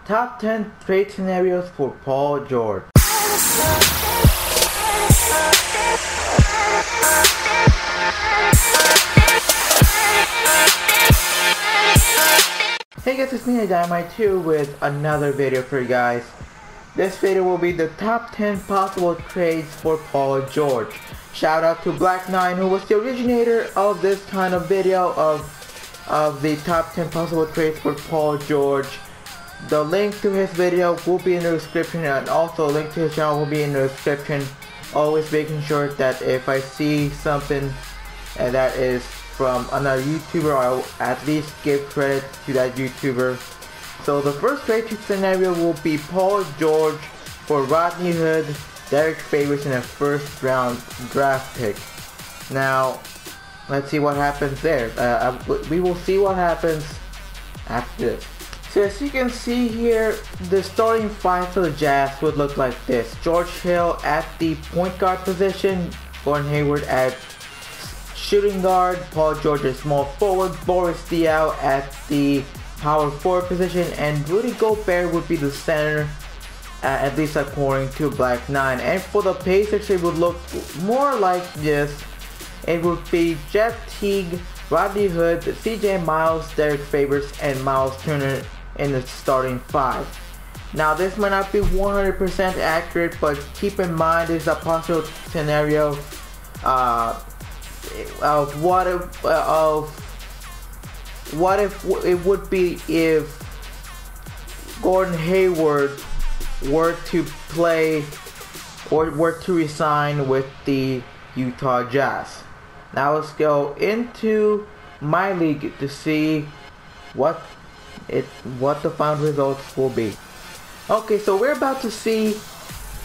Top 10 trade scenarios for Paul George. Hey guys, it's me, JDynamite 2 with another video for you guys. This video will be the top 10 possible trades for Paul George. Shout out to Black9, who was the originator of this kind of video of the top 10 possible trades for Paul George. The link to his video will be in the description, and also a link to his channel will be in the description. Always making sure that if I see something that is from another YouTuber, I'll at least give credit to that YouTuber. So the first trade scenario will be Paul George for Rodney Hood, Derek Favors, and a first round draft pick. Now, let's see what happens there. We will see what happens after this. So as you can see here, the starting five for the Jazz would look like this. George Hill at the point guard position, Gordon Hayward at shooting guard, Paul George at small forward, Boris Diaw at the power forward position, and Rudy Gobert would be the center, at least according to Black9. And for the Pacers, it would look more like this. It would be Jeff Teague, Rodney Hood, CJ Miles, Derek Favors, and Miles Turner in the starting five. Now this might not be 100% accurate, but keep in mind this is a possible scenario of what if it would be if Gordon Hayward were to play or were to resign with the Utah Jazz. Now let's go into MyLEAGUE to see what the final results will be. Okay, so we're about to see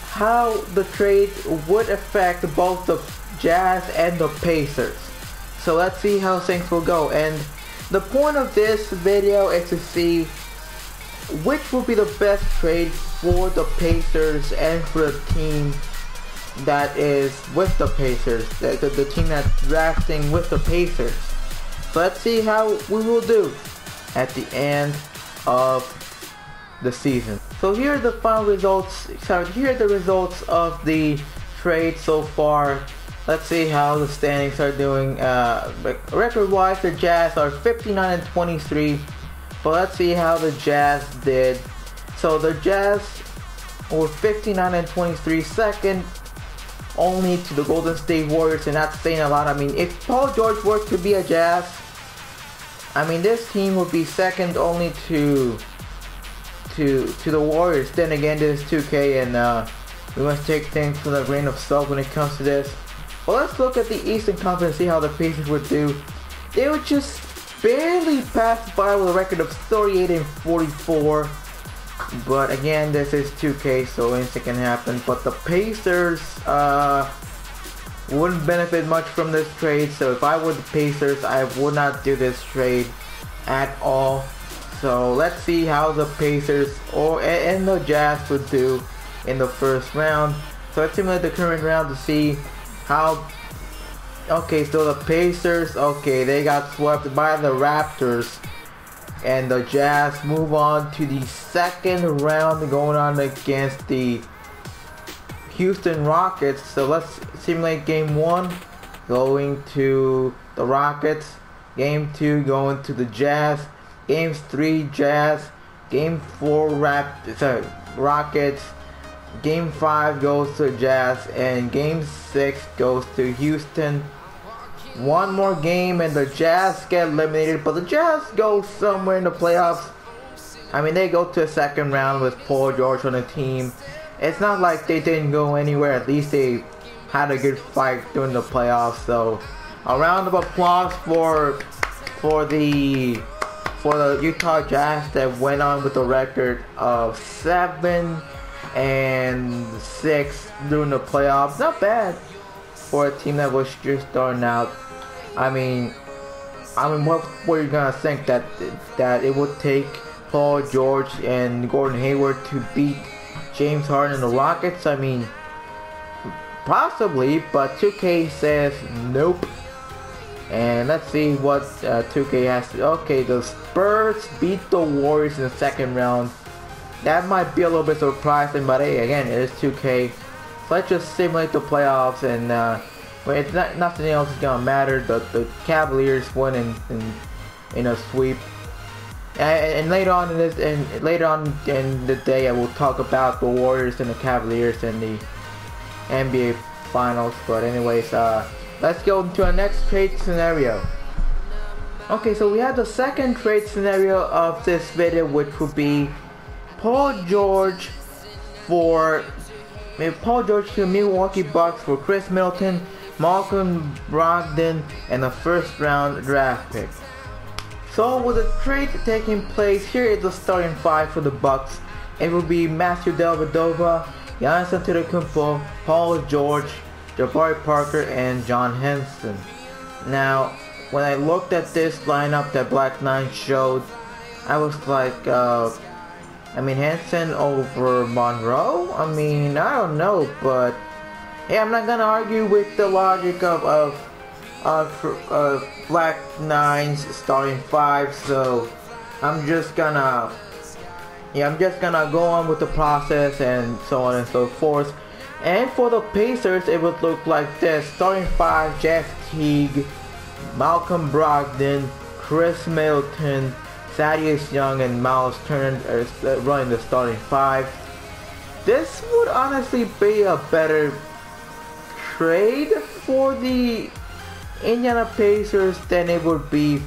how the trade would affect both the Jazz and the Pacers. So let's see how things will go. And the point of this video is to see which will be the best trade for the Pacers and for the team that is with the Pacers, the team that's drafting with the Pacers. So let's see how we will do at the end of the season. So here are the final results. Here are the results of the trade so far. Let's see how the standings are doing. Record-wise, the Jazz are 59 and 23. But let's see how the Jazz did. So the Jazz were 59 and 23, second only to the Golden State Warriors, and that's saying a lot. I mean, if Paul George were to be a Jazz, I mean, this team would be second only to the Warriors. Then again, this is 2K, and we must take things with a grain of salt when it comes to this. Well, let's look at the Eastern Conference and see how the Pacers would do. They would just barely pass by with a record of 38 and 44. But again, this is 2K, so anything can happen. But the Pacers wouldn't benefit much from this trade. So if I were the Pacers, I would not do this trade at all. So let's see how the Pacers and the Jazz would do in the first round. So let's simulate the current round to see how. Okay, so the Pacers, okay, they got swept by the Raptors, and the Jazz move on to the second round, going on against the Houston Rockets. So let's simulate game 1 going to the Rockets, game 2 going to the Jazz, game 3 Jazz, game 4 Rockets, game 5 goes to Jazz, and game 6 goes to Houston. One more game and the Jazz get eliminated, but the Jazz go somewhere in the playoffs. I mean, they go to a second round with Paul George on the team. It's not like they didn't go anywhere. At least they had a good fight during the playoffs. So a round of applause for the Utah Jazz that went on with a record of 7 and 6 during the playoffs. Not bad for a team that was just starting out. I mean, what were you gonna think that it would take Paul George and Gordon Hayward to beat James Harden and the Rockets? I mean, possibly, but 2K says nope. And let's see what 2K has to. Okay, the Spurs beat the Warriors in the second round. that might be a little bit surprising, but hey, again, it is 2K. So let's just simulate the playoffs, and but it's nothing else is gonna matter. The Cavaliers win in a sweep. And later on in the day, I will talk about the Warriors and the Cavaliers and the NBA Finals. But anyways, let's go into our next trade scenario. Okay, so we have the second trade scenario of this video, which would be Paul George to the Milwaukee Bucks for Chris Middleton, Malcolm Brogdon, and a first-round draft pick. So with the trade taking place, here is the starting five for the Bucks. It will be Matthew Dellavedova, Giannis Antetokounmpo, Paul George, Jabari Parker, and John Henson. Now, when I looked at this lineup that Black Knight showed, I was like, Henson over Monroe? I don't know, but yeah, I'm not gonna argue with the logic of Black Nine's starting five, so I'm just gonna go on with the process and so on and so forth. And for the Pacers, it would look like this: starting five, Jeff Teague, Malcolm Brogdon, Chris Middleton, Thaddeus Young, and Miles Turner running the starting five. This would honestly be a better trade for the Indiana Pacers than it would be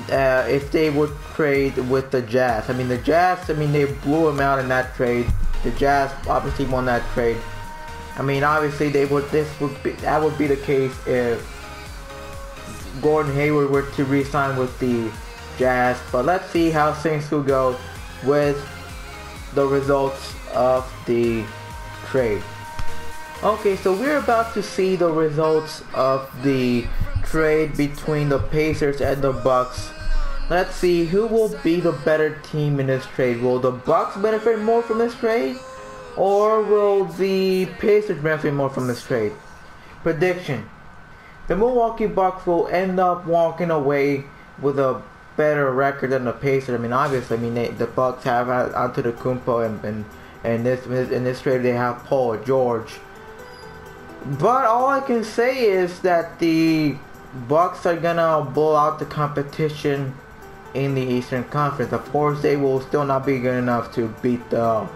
if they would trade with the Jazz. The Jazz, they blew them out in that trade. The Jazz obviously won that trade. Obviously that would be the case if Gordon Hayward were to re-sign with the Jazz. But let's see how things will go with the results of the trade. Okay, so we're about to see the results of the trade between the Pacers and the Bucks. Let's see who will be the better team in this trade. Will the Bucks benefit more from this trade, or will the Pacers benefit more from this trade? Prediction: the Milwaukee Bucks will end up walking away with a better record than the Pacers. Obviously, the Bucks have Antetokounmpo, and in this trade they have Paul George. But all I can say is that the Bucks are gonna blow out the competition in the Eastern Conference. Of course, they will still not be good enough to beat the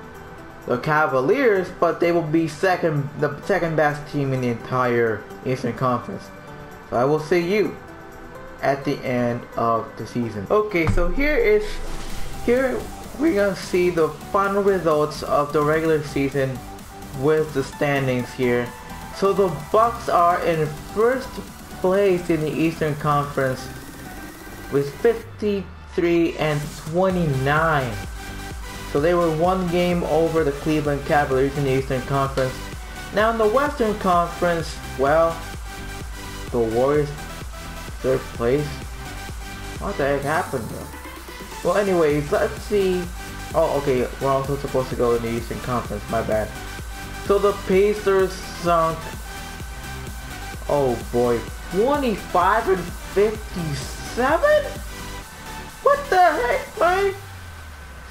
Cavaliers, but they will be the second best team in the entire Eastern Conference. So I will see you at the end of the season. Okay, so here we're gonna see the final results of the regular season with the standings here. So the Bucks are in first place in the Eastern Conference with 53-29. So they were one game over the Cleveland Cavaliers in the Eastern Conference. Now in the Western Conference, well, the Warriors third place. What the heck happened though? Well, anyways, let's see. Oh, okay, we're also supposed to go in the Eastern Conference. My bad. So the Pacers sunk, oh boy, 25-57? What the heck, man?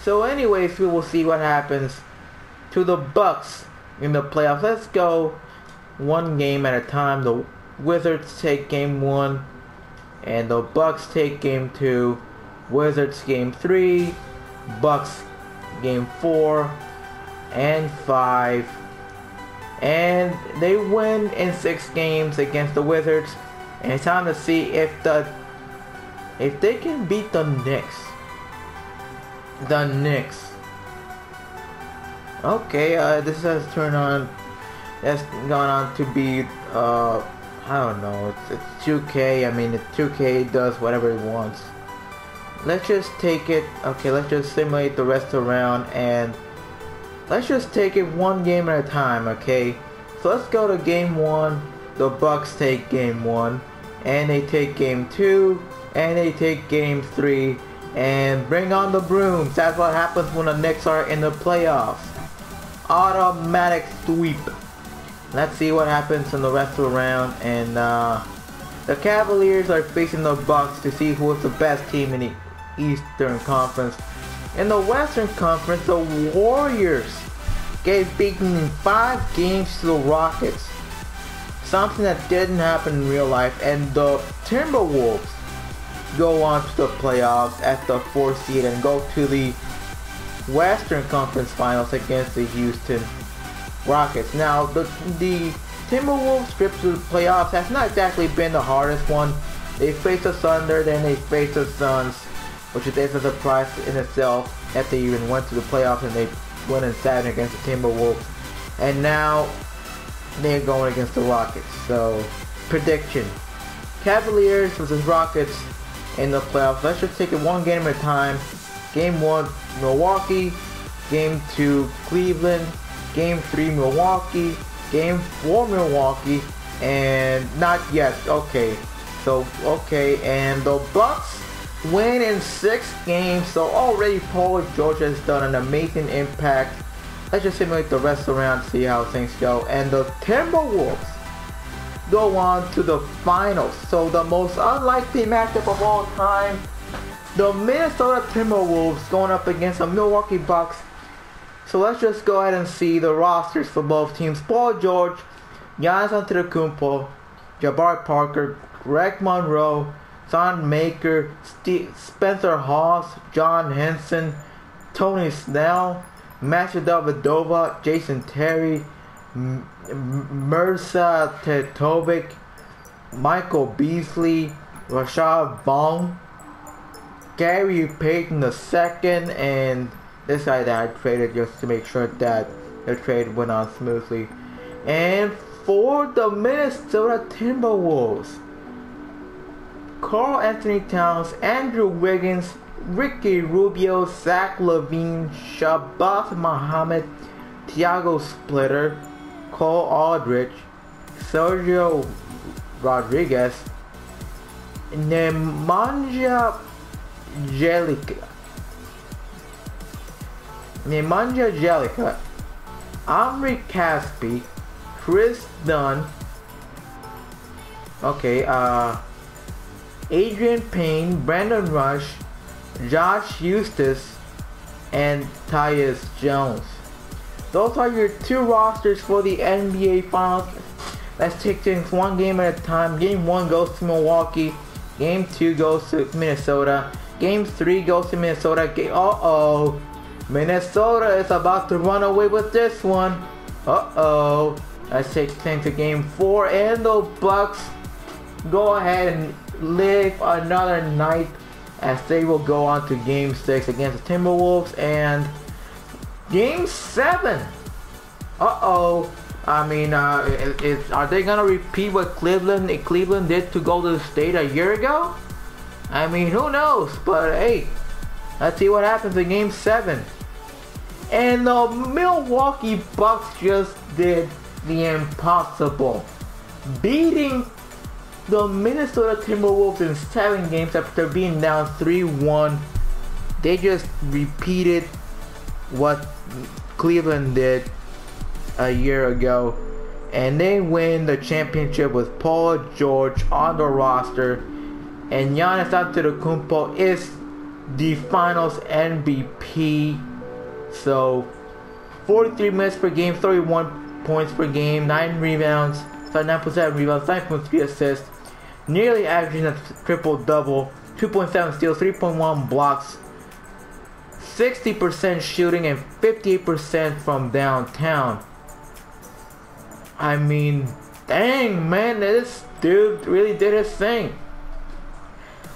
So anyways, we will see what happens to the Bucks in the playoffs. Let's go one game at a time. The Wizards take game 1, and the Bucks take game 2. Wizards game 3, Bucks game 4 and 5. And they win in 6 games against the Wizards. And it's time to see if they can beat the Knicks. The Knicks. Okay, this has turned on. That's gone on to be I don't know. It's 2K. 2K does whatever it wants. Let's just take it. Okay, let's just simulate the rest of the round, and let's just take it one game at a time, okay? So let's go to game 1. The Bucks take game 1, and they take game 2, and they take game 3, and bring on the brooms. That's what happens when the Knicks are in the playoffs. Automatic sweep. Let's see what happens in the rest of the round, and the Cavaliers are facing the Bucks to see who is the best team in the Eastern Conference. In the Western Conference, the Warriors gave beaten in 5 games to the Rockets. Something that didn't happen in real life. And the Timberwolves go on to the playoffs at the 4th seed and go to the Western Conference Finals against the Houston Rockets. Now, the Timberwolves trip to the playoffs has not exactly been the hardest one. They faced the Thunder, then they faced the Suns, which is a surprise in itself that they even went to the playoffs and they went in 7 against the Timberwolves. And now they're going against the Rockets. So, prediction. Cavaliers versus Rockets in the playoffs. Let's just take it one game at a time. Game 1, Milwaukee. Game 2, Cleveland. Game 3, Milwaukee. Game 4, Milwaukee. And not yet. Okay. So, okay. And the Bucks win in 6 games. So already Paul George has done an amazing impact. Let's just simulate the rest around, see how things go. And the Timberwolves go on to the finals. So the most unlikely matchup of all time, the Minnesota Timberwolves going up against the Milwaukee Bucks. So let's just go ahead and see the rosters for both teams. Paul George, Giannis Antetokounmpo, Jabari Parker, Greg Monroe, Son Maker, Spencer Hawes, John Henson, Tony Snell, Matthew Dellavedova, Jason Terry, Mirza Tetovic, Michael Beasley, Rashad Vaughn, Gary Payton II, and this guy that I traded just to make sure that the trade went on smoothly. And for the Minnesota Timberwolves, Karl Anthony Towns, Andrew Wiggins, Ricky Rubio, Zach LaVine, Shabazz Muhammad, Thiago Splitter, Cole Aldrich, Sergio Rodriguez, Nemanja Bjelica, Omri Caspi, Chris Dunn, Adrian Payne, Brandon Rush, Josh Eustace, and Tyus Jones. Those are your 2 rosters for the NBA Finals. Let's take things one game at a time. Game 1 goes to Milwaukee. Game 2 goes to Minnesota. Game 3 goes to Minnesota. Minnesota is about to run away with this one. Let's take things to Game 4. And the Bucks go ahead and live another night as they will go on to Game 6 against the Timberwolves. And Game 7. I mean, are they gonna repeat what Cleveland did to Golden State a year ago? I mean, who knows? But hey, let's see what happens in Game 7. And the Milwaukee Bucks just did the impossible, beating the Minnesota Timberwolves in 7 games after being down 3-1. They just repeated what Cleveland did a year ago, and they win the championship with Paul George on the roster, and Giannis Antetokounmpo is the Finals MVP. So 43 minutes per game, 31 points per game, 9 rebounds, 9.7 rebounds, 9.3 assists, nearly averaging a triple-double, 2.7 steals, 3.1 blocks, 60% shooting, and 58% from downtown. I mean, dang, man, this dude really did his thing.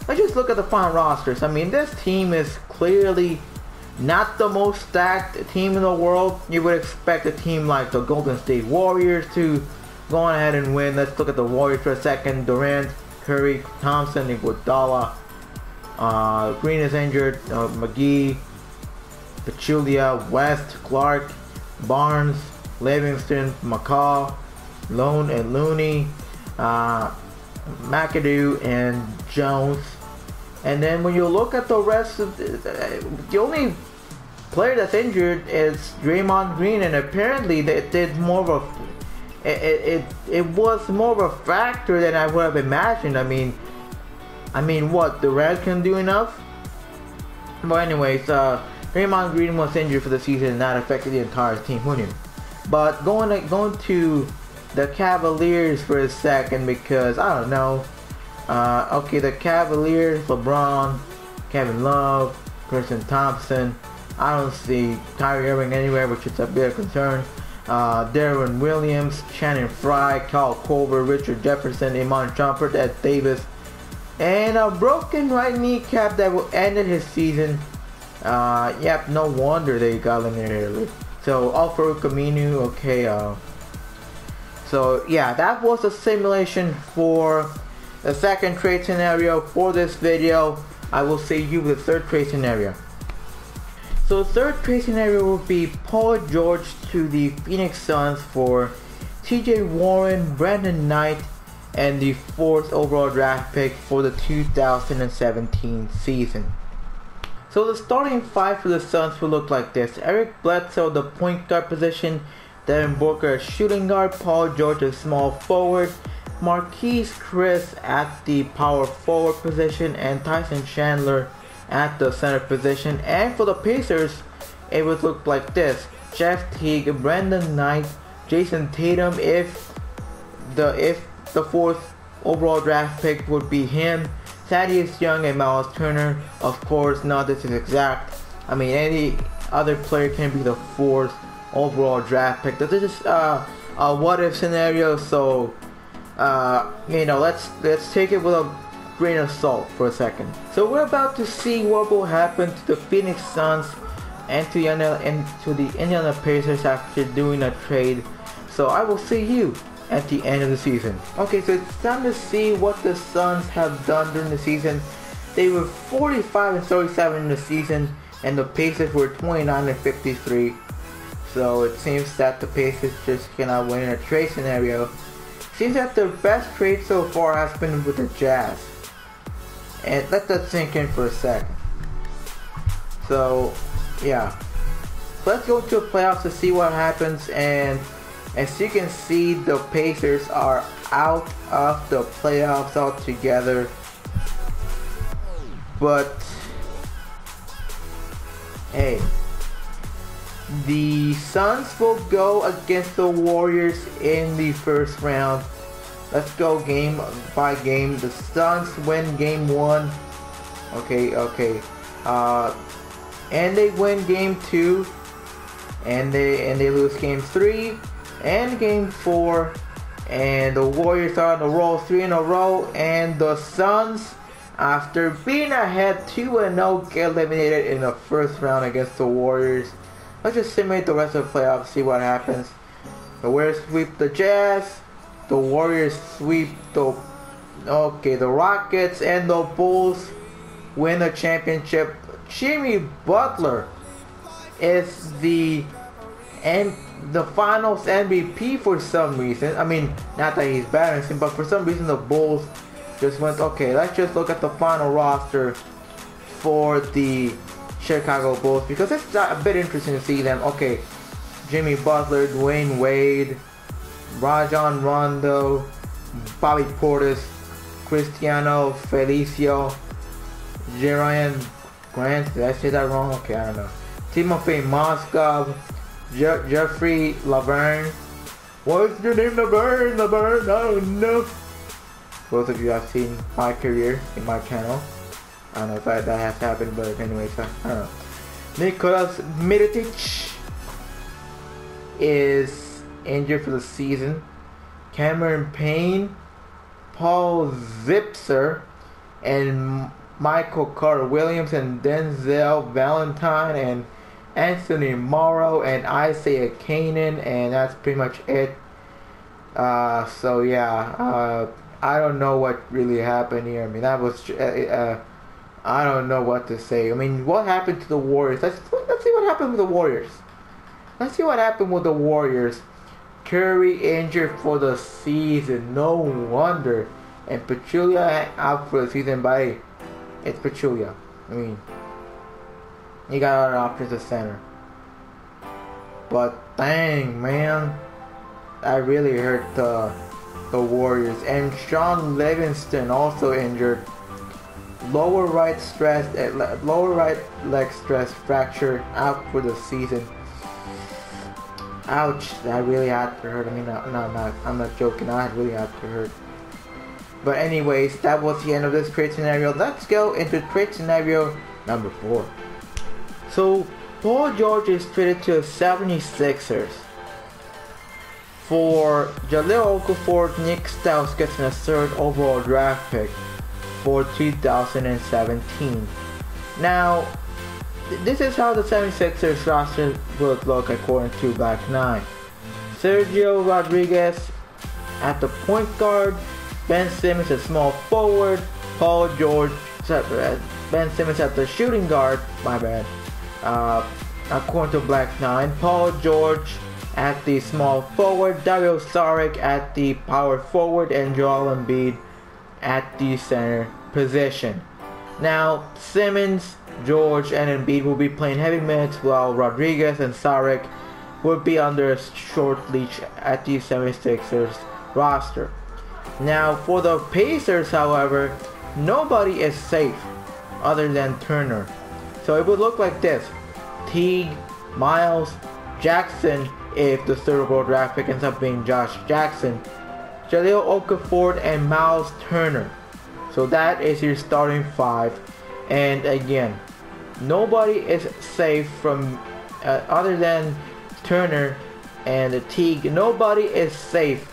Let's just look at the final rosters. I mean, this team is clearly not the most stacked team in the world. You would expect a team like the Golden State Warriors to go on ahead and win. Let's look at the Warriors for a second. Durant, Curry, Thompson, Iguodala. Green is injured. McGee, Pachulia, West, Clark, Barnes, Livingston, McCall, Lone and Looney, McAdoo, and Jones. And then when you look at the rest of the only player that's injured is Draymond Green, and apparently it did more of a it was more of a factor than I would have imagined. I mean what, the Reds can do enough? But anyways, Draymond Green was injured for the season and that affected the entire team with him. But going to the Cavaliers for a second because I don't know. Okay, the Cavaliers, LeBron, Kevin Love, Tristan Thompson. I don't see Kyrie Irving anywhere, which is a bit of concern. Darren Williams, Shannon Fry, Kyle Korver, Richard Jefferson, Iman Shumpert, Ed Davis, and a broken right kneecap that will end his season. Yep, no wonder they got eliminated early. So Alfaro Camino, okay. So yeah, that was a simulation for the second trade scenario. For this video, I will see you with the third trade scenario. So the third trade scenario will be Paul George to the Phoenix Suns for TJ Warren, Brandon Knight, and the 4th overall draft pick for the 2017 season. So the starting 5 for the Suns will look like this: Eric Bledsoe, the point guard position, Devin Booker, a shooting guard, Paul George, a small forward, Marquise Chris at the power forward position, and Tyson Chandler at the center position. And for the Pacers, it would look like this: Jeff Teague, Brandon Knight, Jason Tatum if the 4th overall draft pick would be him, Thaddeus Young and Miles Turner. Of course, not this is exact. I mean, any other player can be the 4th overall draft pick. This is a what if scenario, so you know, let's take it with a grain of salt for a second. So we're about to see what will happen to the Phoenix Suns and to the Indiana Pacers after doing a trade. So I will see you at the end of the season. Okay, so it's time to see what the Suns have done during the season. They were 45-37 in the season, and the Pacers were 29-53. So it seems that the Pacers just cannot win in a trade scenario. Seems that their best trade so far has been with the Jazz. And let that sink in for a second. So yeah, let's go to the playoffs to see what happens. And as you can see, the Pacers are out of the playoffs altogether. But hey, the Suns will go against the Warriors in the first round. Let's go game by game. The Suns win game 1. Okay. And they win game 2. And they lose game 3 and game 4. And the Warriors are on the roll 3 in a row. And the Suns, after being ahead 2-0, get eliminated in the first round against the Warriors. Let's just simulate the rest of the playoffs, see what happens. The Warriors sweep the Jazz. The Warriors sweep the Rockets, and the Bulls win the championship. Jimmy Butler is the finals MVP for some reason. I mean, not that he's bad or anything, but for some reason the Bulls just went, okay, let's just look at the final roster for the Chicago Bulls, because it's a bit interesting to see them. Okay, Jimmy Butler, Dwayne Wade, Rajon Rondo, Bobby Portis, Cristiano Felicio, Jerian Grant, did I say that wrong? Okay, I don't know. Timofey Mozgov, Jeffrey Laverne. What's your name? Laverne? I don't know. Both of you have seen my career in my channel. I don't know if that has happened, but anyways, I don't know. Nikolas Mirotic is injured for the season. Cameron Payne, Paul Zipser, and Michael Carter-Williams, and Denzel Valentine, and Anthony Morrow, and Isaiah Kanan, and that's pretty much it. So yeah, I don't know what really happened here. I mean, that was I don't know what to say. I mean, what happened to the Warriors? Let's see what happened with the Warriors. Let's see what happened with the Warriors. Curry injured for the season. No wonder. And Pachulia out for the season. But it's Pachulia. I mean, you got other options at center. But dang, man, that really hurt the Warriors. And Sean Livingston also injured. lower right leg stress fracture, out for the season. Ouch, that really had to hurt. I mean, I'm not joking. I really had to hurt. But anyways, that was the end of this trade scenario. Let's go into trade scenario number 4. So, Paul George is traded to the 76ers for Jahlil Okafor, Nick Stauskas, and a 3rd overall draft pick for 2017. Now, this is how the 76ers roster would look according to Back 9. Sergio Rodriguez at the point guard, Ben Simmons at small forward, Paul George, Ben Simmons at the shooting guard, my bad. According to Black 9, Paul George at the small forward, Dario Saric at the power forward, and Joel Embiid at the center position. Now, Simmons, George, and Embiid will be playing heavy minutes, while Rodriguez and Saric will be under a short leash at the 76ers roster. Now, for the Pacers, however, nobody is safe other than Turner. So it would look like this: Teague, Miles, Jackson, if the 3rd overall draft pick ends up being Josh Jackson, Jahlil Okafor, and Miles Turner. So that is your starting 5. And again, nobody is safe from other than Turner and the Teague. Nobody is safe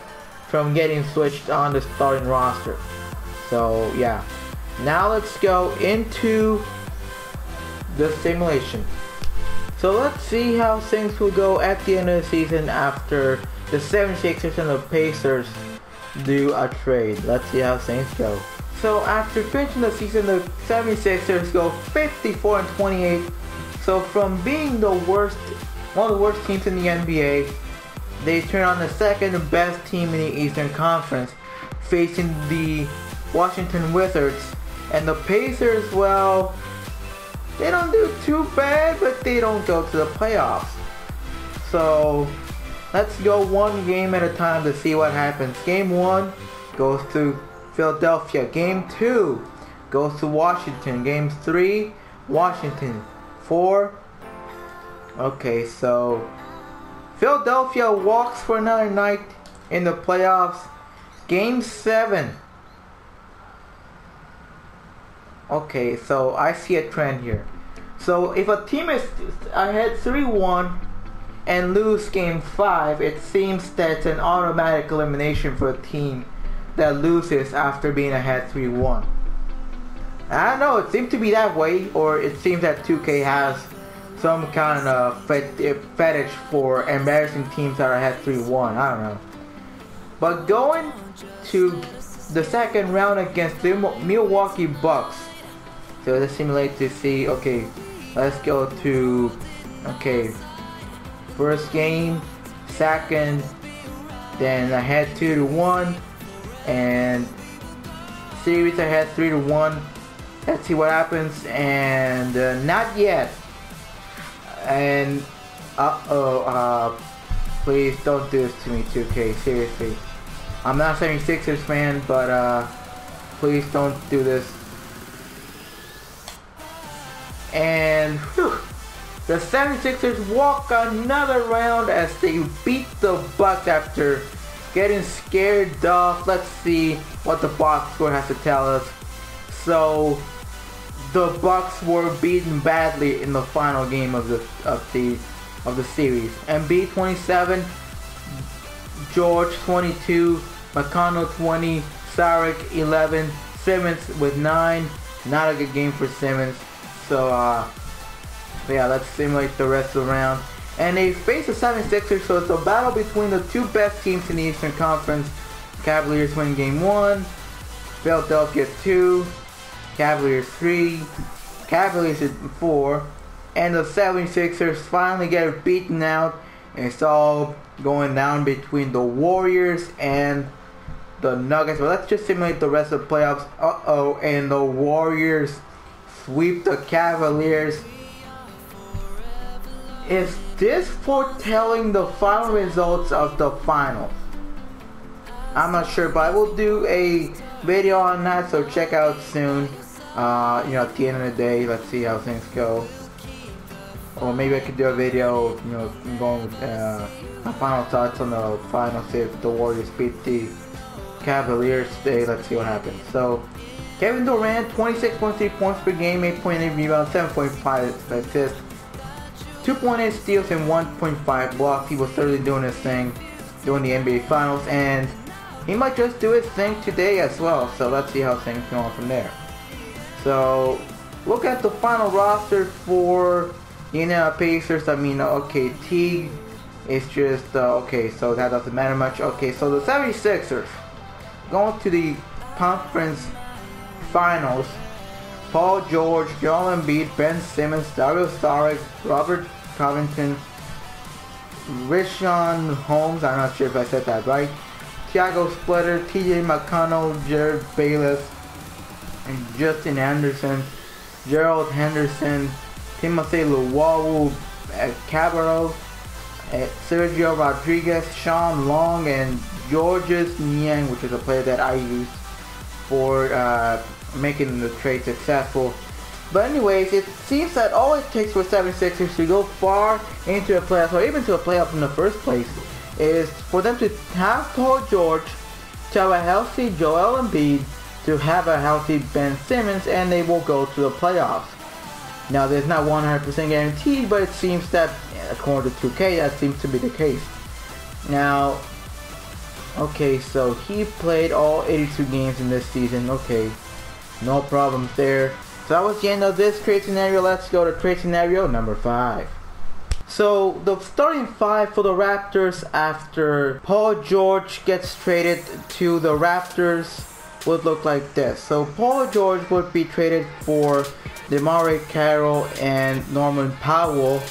from getting switched on the starting roster. So yeah, now let's go into the simulation. So let's see how things will go at the end of the season after the 76ers and the Pacers do a trade. Let's see how things go. So after finishing the season, the 76ers go 54-28. So from being the worst, one of the worst teams in the NBA, they turn on the 2nd best team in the Eastern Conference, facing the Washington Wizards. And the Pacers, well, they don't do too bad, but they don't go to the playoffs. So let's go one game at a time to see what happens. Game 1 goes to Philadelphia. Game 2 goes to Washington. Game 3, Washington. 4. Okay, so Philadelphia walks for another night in the playoffs. Game 7. Okay, so I see a trend here. So if a team is ahead 3-1 and lose game 5, it seems that it's an automatic elimination for a team that loses after being ahead 3-1. I don't know, it seems to be that way, or it seems that 2K has some kind of fetish for embarrassing teams that are ahead 3-1. I don't know. But going to the 2nd round against the Milwaukee Bucks. So let's simulate to see, okay, let's go to, okay, first game, 2nd, then ahead 2-1, and series ahead 3-1. Let's see what happens, and not yet. And, please don't do this to me, 2K, seriously. I'm not a 76ers fan, but, please don't do this. And whew, the 76ers walk another round as they beat the Bucks after getting scared off. Let's see what the box score has to tell us. So the Bucks were beaten badly in the final game of the series. Embiid 27, George 22, McConnell 20, Saric 11, Simmons with 9. Not a good game for Simmons. So, yeah, let's simulate the rest of the round. And they face the 76ers, so it's a battle between the 2 best teams in the Eastern Conference. Cavaliers win game 1, Philadelphia 2, Cavaliers 3, Cavaliers 4, and the 76ers finally get beaten out. And it's all going down between the Warriors and the Nuggets. But let's just simulate the rest of the playoffs. And the Warriors sweep the Cavaliers. Is this foretelling the final results of the finals? I'm not sure, but I will do a video on that, so check out soon. You know, at the end of the day, let's see how things go. Or maybe I could do a video, you know, going with my final thoughts on the finals if the Warriors beat the Cavaliers today. Let's see what happens. So, Kevin Durant, 26.3 points per game, 8.8 rebounds, 7.5 assists, 2.8 steals, and 1.5 blocks. He was certainly doing his thing during the NBA Finals, and he might just do his thing today as well. So let's see how things go on from there. So, look at the final roster for the Indiana Pacers. I mean, okay, Teague is just, okay, so that doesn't matter much. Okay, so the 76ers going to the conference finals. Paul George, Joel Embiid, Ben Simmons, Dario Saric, Robert Covington, Richaun Holmes, I'm not sure if I said that right, Thiago Splitter, TJ McConnell, Jared Bayless, and Justin Anderson, Gerald Henderson, Timothy Luwawu, Cabarro, Sergio Rodriguez, Sean Long, and Georges Niang, which is a player that I used for making the trade successful. But anyways, it seems that all it takes for 76ers to go far into a playoff, or even to a playoff in the first place, is for them to have Paul George, to have a healthy Joel Embiid, to have a healthy Ben Simmons, and they will go to the playoffs. Now, there's not 100% guaranteed, but it seems that, according to 2K, that seems to be the case. Now, okay, so he played all 82 games in this season. Okay, no problems there. So that was the end of this trade scenario. Let's go to trade scenario number 5. So the starting 5 for the Raptors after Paul George gets traded to the Raptors would look like this. So Paul George would be traded for DeMarre Carroll and Norman Powell,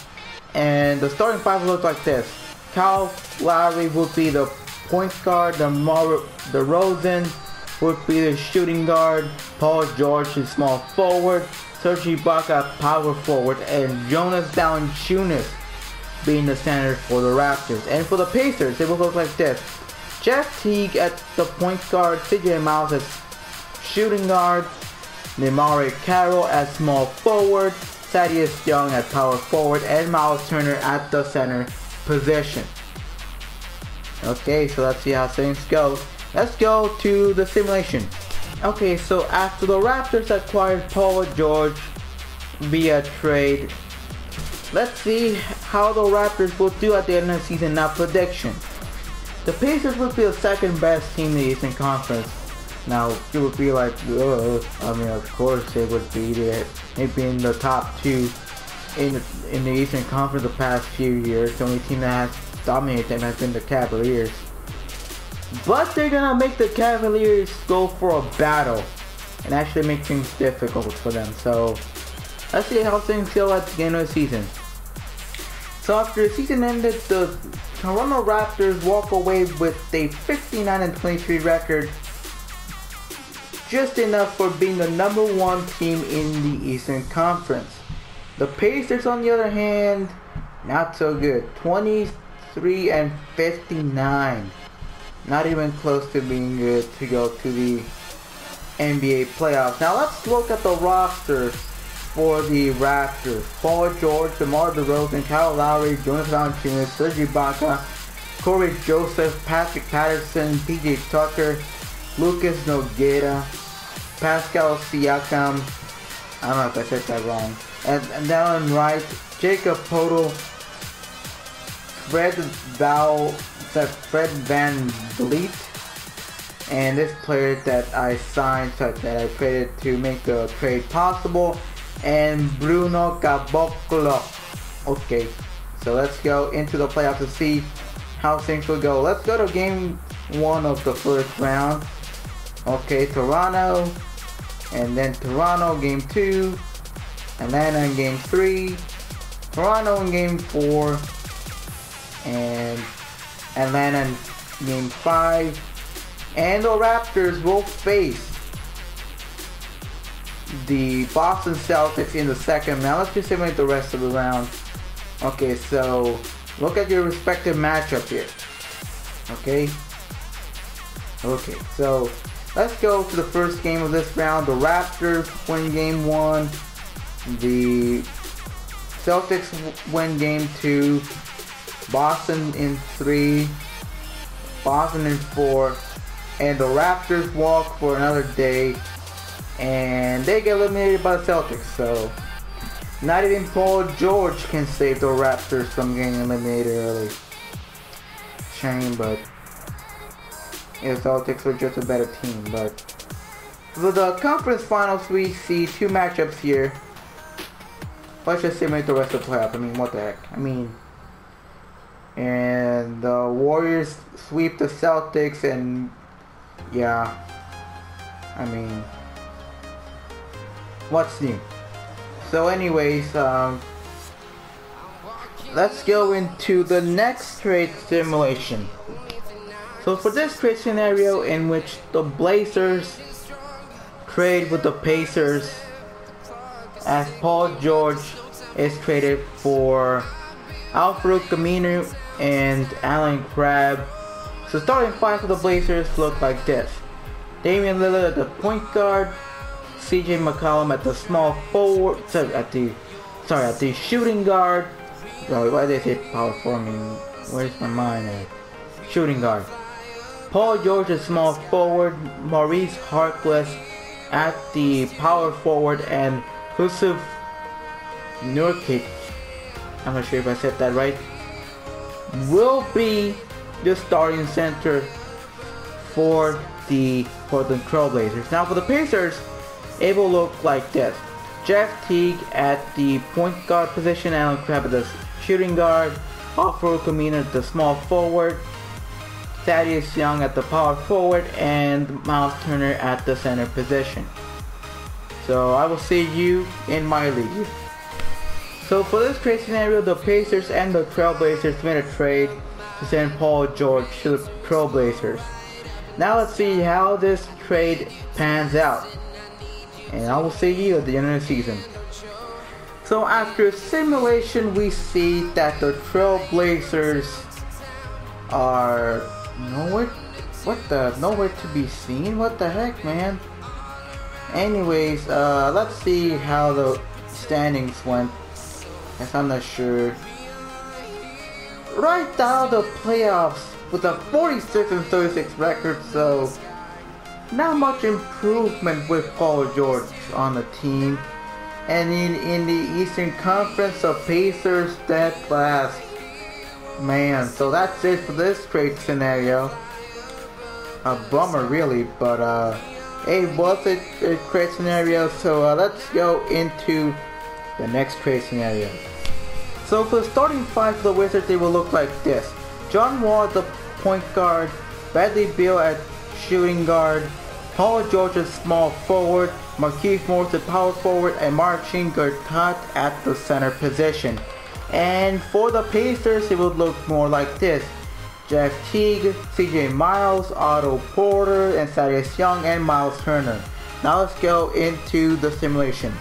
and the starting 5 would look like this. Kyle Lowry would be the point guard, DeRozan would be the shooting guard, Paul George is small forward, Serge Ibaka power forward, and Jonas Valanciunas being the center for the Raptors. And for the Pacers, it will look like this. Jeff Teague at the point guard, CJ Miles as shooting guard, DeMarre Carroll as small forward, Thaddeus Young at power forward, and Miles Turner at the center position. Okay, so let's see how things go. Let's go to the simulation. Okay, so after the Raptors acquired Paul George via trade, let's see how the Raptors will do at the end of the season. Now, prediction. The Pacers would be the second best team in the Eastern Conference. Now, it would be like, I mean, of course it would be there. Maybe in the top 2 in the Eastern Conference the past few years. The only team that has dominated them has been the Cavaliers. But they're gonna make the Cavaliers go for a battle and actually make things difficult for them. So let's see how things go at the end of the season. So after the season ended, the Toronto Raptors walk away with a 59-23 record, just enough for being the number 1 team in the Eastern Conference. The Pacers, on the other hand, not so good. 23-59. Not even close to being good to go to the NBA playoffs. Now let's look at the rosters for the Raptors. Paul George, DeMar DeRozan, Kyle Lowry, Jonas Valanciunas, Serge Ibaka, Corey Joseph, Patrick Patterson, PJ Tucker, Lucas Nogueira, Pascal Siakam, I don't know if I said that wrong, and Dylan Wright, Jacob Poeltl, Fred Van Vliet, and this player that I signed, that I traded to make the trade possible, and Bruno Caboclo. Okay, so let's go into the playoffs to see how things will go. Let's go to game 1 of the first round. Okay, Toronto, and then Toronto game 2, Atlanta in game 3, Toronto in game 4, and Atlanta in game 5, and the Raptors will face the Boston Celtics in the second round. Let's just simulate the rest of the round. Okay, so look at your respective matchup here. Okay, so let's go to the first game of this round. The Raptors win game 1. The Celtics win game 2. Boston in 3. Boston in 4. And the Raptors walk for another day. And they get eliminated by the Celtics. So not even Paul George can save the Raptors from getting eliminated early. Shame, but the Celtics are just a better team. But for the conference finals, we see 2 matchups here. Let's just simulate the rest of the playoff. I mean, what the heck? I mean, and the Warriors sweep the Celtics, and yeah, I mean, what's new? So anyways, let's go into the next trade simulation. So for this trade scenario in which the Blazers trade with the Pacers, as Paul George is traded for Al-Farouq Aminu and Allen Crabbe. So starting 5 for the Blazers look like this: Damian Lillard at the point guard, CJ McCollum at the small forward, at the shooting guard. Why did I say power forward? I mean, where's my mind at? Shooting guard. Paul George at small forward, Maurice Harkless at the power forward, and Jusuf Nurkic, I'm not sure if I said that right, will be the starting center for the Portland Trail Blazers. Now for the Pacers, it will look like this: Jeff Teague at the point guard position, Allen Crabbe at the shooting guard, Al-Farouq Aminu at the small forward, Thaddeus Young at the power forward, and Miles Turner at the center position. So I will see you in my league. So for this trade scenario, the Pacers and the Trailblazers made a trade to send Paul George to the Trailblazers. Now let's see how this trade pans out, and I will see you at the end of the season. So after simulation, we see that the Trailblazers are nowhere to be seen. What the heck, man? Anyways, let's see how the standings went. Guess I'm not sure. Right now, the playoffs with a 46-36 record, so not much improvement with Paul George on the team. And in the Eastern Conference, the Pacers dead last. Man, so that's it for this trade scenario. A bummer, really, but it was a trade scenario, so let's go into the next trade scenario. So for the starting 5 for the Wizards, they will look like this: John Wall at the point guard, Bradley Beal at shooting guard, Paul George at small forward, Markieff Morris at power forward, and Marcin Gortat at the center position. And for the Pacers, it would look more like this: Jeff Teague, CJ Miles, Otto Porter, and Thaddeus Young, and Miles Turner. Now let's go into the simulation.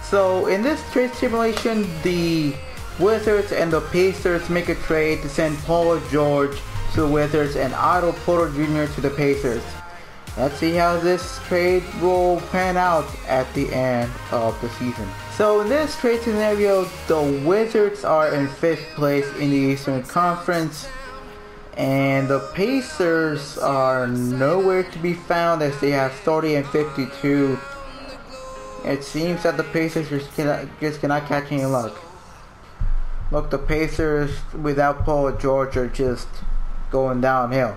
So in this trade simulation, the Wizards and the Pacers make a trade to send Paul George to the Wizards and Otto Porter Jr. to the Pacers. Let's see how this trade will pan out at the end of the season. So in this trade scenario, the Wizards are in 5th place in the Eastern Conference, and the Pacers are nowhere to be found as they have 30 and 52. It seems that the Pacers just cannot catch any luck. Look, the Pacers without Paul George are just going downhill.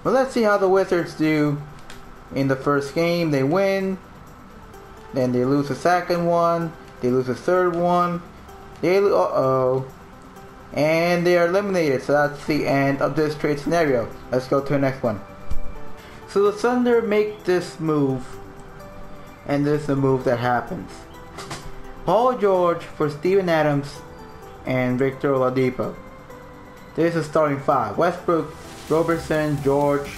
But let's see how the Wizards do in the first game. They win, then they lose the second one, they lose the third one, and they are eliminated. So that's the end of this trade scenario. Let's go to the next one. So the Thunder make this move, and this is the move that happens: Paul George for Steven Adams and Victor Oladipo. This is starting 5: Westbrook, Robertson, George,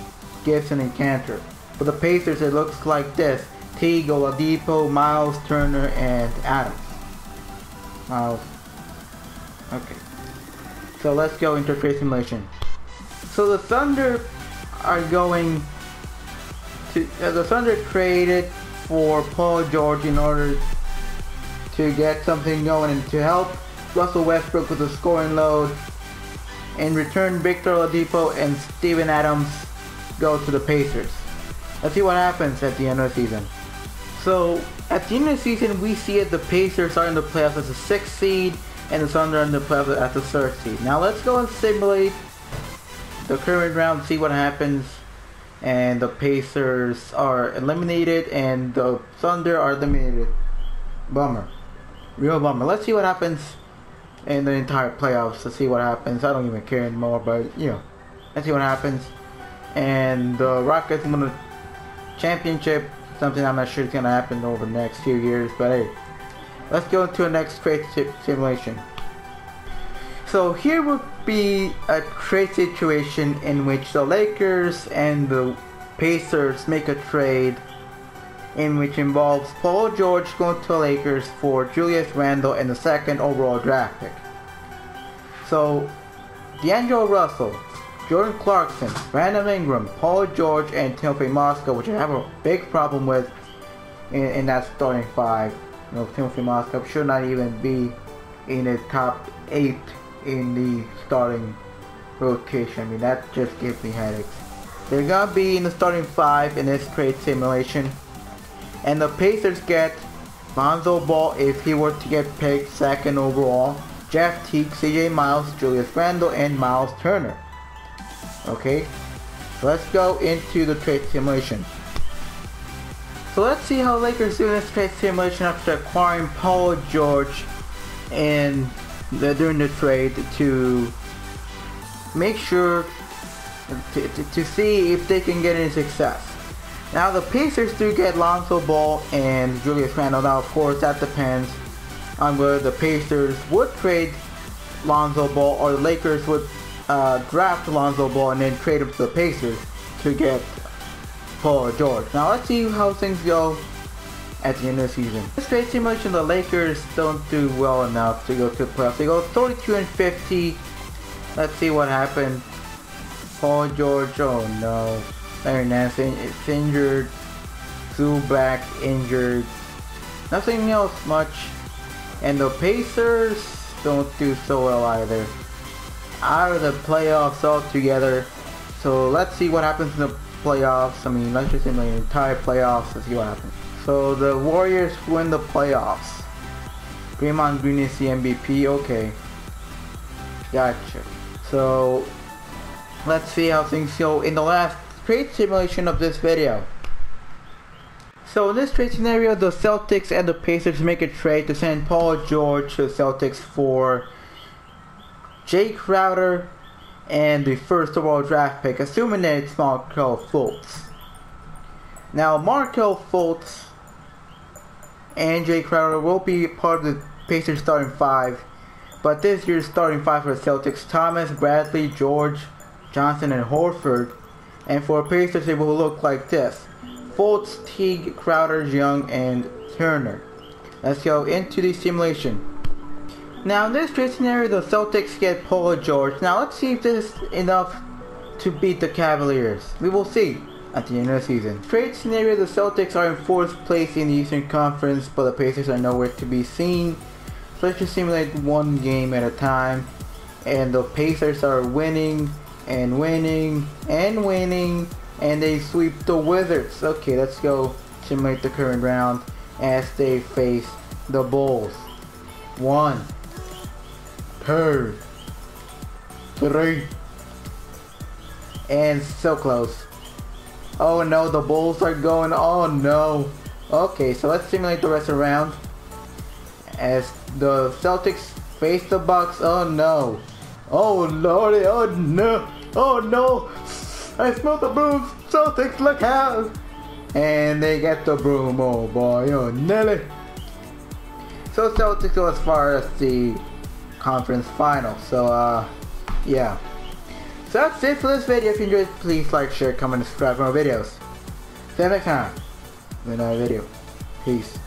Gibson, and Cantor. For the Pacers, it looks like this: Teague, Oladipo, Miles, Turner, and Adams. Miles. Okay. So let's go into trade simulation. So the Thunder are going to the Thunder traded for Paul George in order to get something going and to help Russell Westbrook with the scoring load. In return, Victor Oladipo and Steven Adams go to the Pacers. Let's see what happens at the end of the season. So at the end of the season, we see that the Pacers are in the playoffs as a 6th seed and the Thunder are in the playoffs as the 3rd seed. Now let's go and simulate the current round, see what happens. And the Pacers are eliminated and the Thunder are eliminated. Bummer. Real bummer. Let's see what happens in the entire playoffs to see what happens. I don't even care anymore, but you know, let's see what happens. And the Rockets win the championship, something I'm not sure is going to happen over the next few years, but hey, let's go into the next trade simulation. So here would be a trade situation in which the Lakers and the Pacers make a trade in which involves Paul George going to the Lakers for Julius Randle and the 2nd overall draft pick. So D'Angelo Russell, Jordan Clarkson, Brandon Ingram, Paul George, and Timothy Mozgov, which I have a big problem with in that starting 5. You know, Timothy Mozgov should not even be in the top 8 in the starting rotation. I mean, that just gives me headaches. They're gonna be in the starting 5 in this trade simulation, and the Pacers get Lonzo Ball if he were to get picked 2nd overall, Jeff Teague, CJ Miles, Julius Randle, and Miles Turner. Okay, so let's go into the trade simulation. So let's see how Lakers do in this trade simulation after acquiring Paul George and during the trade to make sure to see if they can get any success. Now the Pacers do get Lonzo Ball and Julius Randle. Now of course that depends on whether the Pacers would trade Lonzo Ball or the Lakers would draft Lonzo Ball and then trade him to the Pacers to get Paul George. Now let's see how things go at the end of the season. This trade simulation, the Lakers don't do well enough to go to the playoffs. They go 32-50. Let's see what happened. Paul George, oh no. Larry Nance is injured. Zubac injured. Nothing else much. And the Pacers don't do so well either. Out of the playoffs altogether. So let's see what happens in the playoffs. I mean, let's just simulate the entire playoffs. Let's see what happens. So the Warriors win the playoffs. Draymond Green is the MVP. Okay. Gotcha. So let's see how things go in the last trade simulation of this video. So in this trade scenario, the Celtics and the Pacers make a trade to send Paul George to the Celtics for Jay Crowder and the 1st overall draft pick, assuming that it's Markelle Fultz. Now Markelle Fultz and Jay Crowder will be part of the Pacers starting 5, but this year's starting 5 for the Celtics: Thomas, Bradley, George, Johnson, and Horford. And for Pacers, it will look like this: Fultz, Teague, Crowder, Young, and Turner. Let's go into the simulation. Now in this trade scenario, the Celtics get Paul George. Now let's see if this is enough to beat the Cavaliers. We will see at the end of the season. Trade scenario, the Celtics are in 4th place in the Eastern Conference, but the Pacers are nowhere to be seen. So let's just simulate one game at a time. And the Pacers are winning and winning and winning, and they sweep the Wizards. Okay, let's go simulate the current round as they face the Bulls. 1, 2, 3, and so close. Oh no, the Bulls are going. Oh no. Okay, so let's simulate the rest of the round as the Celtics face the Bucks. Oh no. Oh lordy. Oh no. Oh no. I smell the broom. Celtics, look out. And they get the broom. Oh boy. Oh Nelly. So Celtics go as far as the conference final. So yeah. So that's it for this video. If you enjoyed, please like, share, comment, and subscribe for more videos. See you next time with another video. Peace.